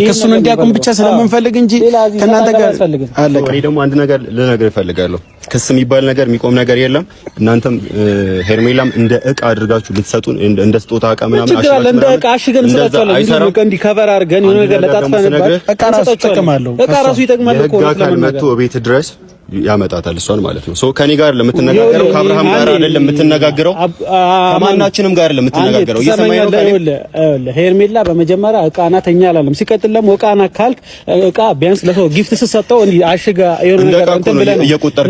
ክሱን እንዲያቆም ብቻ ስለምንፈልግ እንጂ ከእናንተ ጋር አለቀ። እኔ ደግሞ አንድ ነገር ልነግር እፈልጋለሁ። ክስ የሚባል ነገር የሚቆም ነገር የለም። እናንተም ሄርሜላም እንደ ዕቃ አድርጋችሁ ልትሰጡን እንደ ስጦታ ዕቃ ምናምን አሽጋችሁ እንደ ዕቃ አሽገን እንሰጣችኋለን። እንዲህ ከቨር አድርገን የሆነ ነገር ለጣጥፈንባት ዕቃ ራሱ ይጠቅማለሁ። ዕቃ ራሱ ይጠቅማል እኮ መጥቶ ቤት ድረስ ያመጣታል እሷን ማለት ነው። ከኔ ጋር ለምትነጋገረው ከአብርሃም ጋር አይደለም የምትነጋገረው፣ ከማናችንም ጋር ለምትነጋገረው እየሰማኝ ነው። ሄርሜላ በመጀመሪያ ዕቃ ናት እኛ አላለም። ሲቀጥል ደግሞ ዕቃ ናት ካልክ ዕቃ ቢያንስ ለሰው ጊፍት ስትሰጠው እንዲህ አሽጋ የሆነ ነገር እንትን ብለን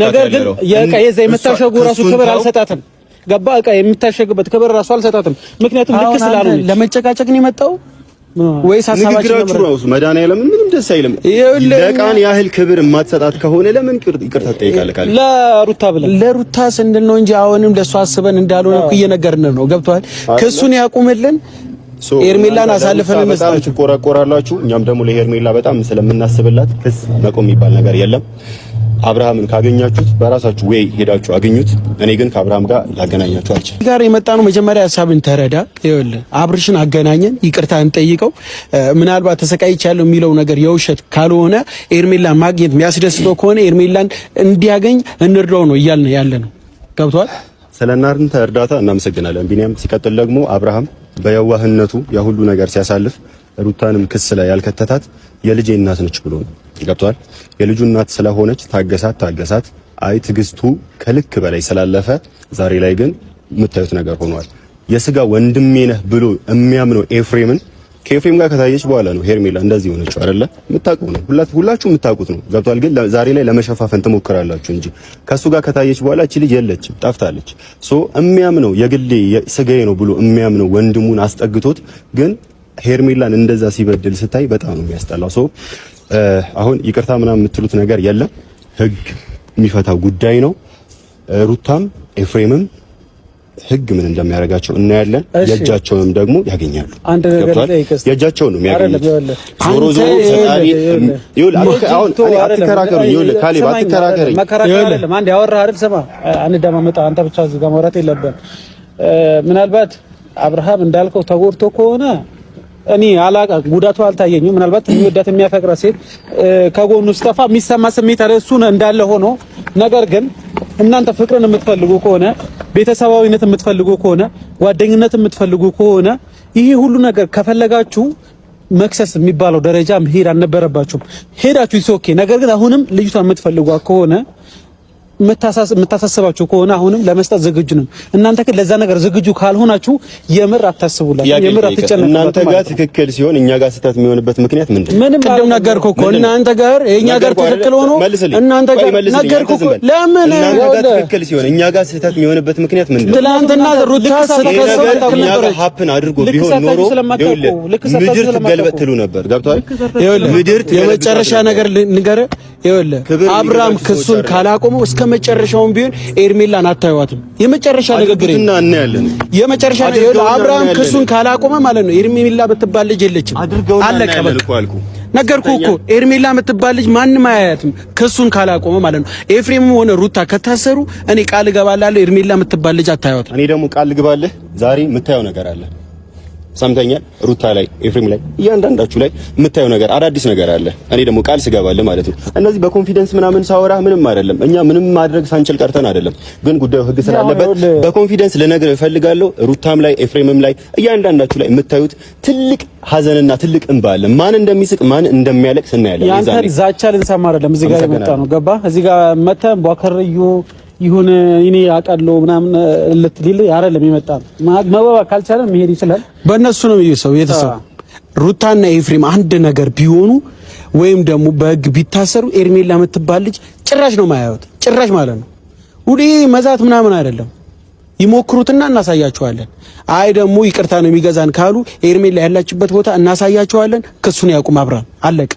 ነገር ግን የዕቃ የዛ የምታሸጉ ራሱ ክብር አልሰጣትም። ገባ? ዕቃ የምታሸግበት ክብር ራሱ አልሰጣትም። ምክንያቱም ልክ ስላልሆነ ለመጨቃጨቅ ነው የመጣው ወይስ ሐሳባችን ነው? መድኃኒዓለም ምንም ደስ አይልም። ለቃን ያህል ክብር የማትሰጣት ከሆነ ለምን ይቅርታ ትጠይቃለህ? ለሩታ ስንል ነው እንጂ አሁንም ለሷ አስበን እንዳልሆነ እኮ እየነገርን ነው። ገብቷል? ክሱን ያቁምልን። ሄርሜላን አሳልፈን መስጠታችሁ ቆራቆራላችሁ። እኛም ደግሞ ለሄርሜላ በጣም ስለምናስብላት ክስ መቆም የሚባል ነገር የለም። አብርሃምን ካገኛችሁት በራሳችሁ ወይ ሄዳችሁ አገኙት። እኔ ግን ከአብርሃም ጋር ላገናኛችሁ አልችልም። ጋር የመጣ ነው መጀመሪያ ሐሳብን ተረዳ። ይኸውልህ አብርሽን አገናኘን፣ ይቅርታ እንጠይቀው። ምናልባት ተሰቃይቻለሁ የሚለው ነገር የውሸት ካልሆነ ኤርሜላን ማግኘት የሚያስደስተው ከሆነ ኤርሜላን እንዲያገኝ እንርዳው ነው እያልን ያለ ነው። ገብቷል? ስለናንተ እርዳታ እናመሰግናለን ቢኒያም። ሲቀጥል ደግሞ አብርሃም በየዋህነቱ የሁሉ ነገር ሲያሳልፍ ሩታንም ክስ ላይ ያልከተታት የልጄ እናት ነች ብሎ ነው። ገብቷል? የልጁ እናት ስለሆነች ታገሳት። አይ ትግስቱ ከልክ በላይ ስላለፈ ዛሬ ላይ ግን የምታዩት ነገር ሆኗል። የስጋ ወንድሜ ነህ ብሎ የሚያምነው ኤፍሬምን ከኤፍሬም ጋር ከታየች በኋላ ነው ሄርሜላ እንደዚህ ሆነችው አይደለ? የምታውቁት ነው፣ ሁላችሁ የምታውቁት ነው። ገብቷል? ግን ዛሬ ላይ ለመሸፋፈን ትሞክራላችሁ እንጂ ከሱ ጋር ከታየች በኋላ እቺ ልጅ የለችም፣ ጠፍታለች። የሚያምነው የግሌ ስጋዬ ነው ብሎ የሚያምነው ወንድሙን አስጠግቶት ግን ሄርሜላን እንደዛ ሲበድል ስታይ በጣም ነው የሚያስጠላው። አሁን ይቅርታ ምናምን የምትሉት ነገር የለም። ህግ የሚፈታው ጉዳይ ነው። ሩታም ኤፍሬምም ህግ ምን እንደሚያደርጋቸው እናያለን። የእጃቸውንም ደግሞ ያገኛሉ። አንድ ነገር ለይከስ የእጃቸውን ነው የሚያገኙት። ዞሮ ፈጣሪ አሁን አትከራከሩ። ካሌብ አትከራከረኝ። አይደለም አንድ ያወራህ አይደል? ስማ አንደማመጣ አንተ ብቻ እዚህ ጋር ማውራት የለብህም። ምናልባት አብርሃም እንዳልከው ተጎድቶ ከሆነ እኔ አላቃ ጉዳቱ አልታየኝም። ምናልባት የሚወዳት የሚያፈቅራ ሴት ከጎኑ ስጠፋ የሚሰማ ስሜት አለ፣ እሱ እንዳለ ሆኖ ነገር ግን እናንተ ፍቅርን የምትፈልጉ ከሆነ ቤተሰባዊነት የምትፈልጉ ከሆነ ጓደኝነት የምትፈልጉ ከሆነ ይሄ ሁሉ ነገር ከፈለጋችሁ መክሰስ የሚባለው ደረጃ መሄድ አልነበረባችሁም። ሄዳችሁ ኦኬ። ነገር ግን አሁንም ልጅቷን የምትፈልጓ ከሆነ የምታሳስባችሁ ከሆነ አሁንም ለመስጠት ዝግጁ ነን። እናንተ ግን ለዛ ነገር ዝግጁ ካልሆናችሁ የምር አታስቡላት፣ የምር አትጨነቁ። እናንተ ጋር ትክክል ሲሆን እኛ ጋር ስህተት የሚሆንበት ምክንያት ምንድን ነው? ምንም ቅድም ነገርኩህ እኮ እናንተ ጋር የኛ ጋር ትክክል ሆኖ እናንተ ጋር ነገርኩህ እኮ። ለምን እናንተ ጋር ትክክል ሲሆን እኛ ጋር ስህተት የሚሆንበት ምክንያት ምንድን ነው? ትናንትና ሩታ ስለከሰበ እኛ ጋር ሀፕን አድርጎ ቢሆን ኖሮ ምድር ትገልበጥ ትሉ ነበር። ገብቶሃል? ምድር የመጨረሻ ነገር ንገረ ይኸውልህ አብርሃም ክሱን ካላቆመው እስከ መጨረሻውን ቢሆን ኤርሜላን አታዩዋትም። የመጨረሻ ንግግር እና እናያለን። የመጨረሻ ነው። አብርሃም ክሱን ካላቆመ ማለት ነው ኤርሜላ በትባል ልጅ የለችም። አለቀ በቃ። ነገርኩህ እኮ ኤርሜላ የምትባል ልጅ ማንም አያያትም ክሱን ካላቆመ ማለት ነው። ኤፍሬምም ሆነ ሩታ ከታሰሩ እኔ ቃል እገባላለሁ ኤርሜላ የምትባል ልጅ አታዩዋትም። እኔ ደግሞ ቃል እገባለሁ ዛሬ የምታየው ነገር አለ። ሰምተኛል? ሩታ ላይ ኤፍሬም ላይ እያንዳንዳችሁ ላይ የምታየው ነገር አዳዲስ ነገር አለ። እኔ ደግሞ ቃል ስገባለሁ ማለት ነው። እነዚህ በኮንፊደንስ ምናምን ሳወራ ምንም አይደለም። እኛ ምንም ማድረግ ሳንችል ቀርተን አይደለም። ግን ጉዳዩ ህግ ስላለበት በኮንፊደንስ ልነግርህ እፈልጋለሁ። ሩታም ላይ ኤፍሬምም ላይ እያንዳንዳችሁ ላይ የምታዩት ትልቅ ሀዘንና ትልቅ እንባ አለ። ማን እንደሚስቅ ማን እንደሚያለቅስ እናያለን። ያንተ ዛቻ ልንሰማ አይደለም እዚህ ጋር የመጣ ነው። ገባ? እዚህ ጋር መተን ቧከርዩ ይሁን እኔ አቀለው ምናምን ልትል አይደለም የመጣ ነው። መባባ ካልቻለ መሄድ ይችላል። በእነሱ ነው ሰው የተሰው ሩታና ኤፍሬም አንድ ነገር ቢሆኑ ወይም ደግሞ በህግ ቢታሰሩ ኤርሜላ የምትባል ልጅ ጭራሽ ነው ማያዩት። ጭራሽ ማለት ነው። ሁሌ መዛት ምናምን አይደለም። ይሞክሩትና እናሳያቸዋለን። አይ ደግሞ ይቅርታ ነው የሚገዛን ካሉ ኤርሜላ ያላችበት ቦታ እናሳያቸዋለን። ክሱን ያቁም አብራን አለቀ።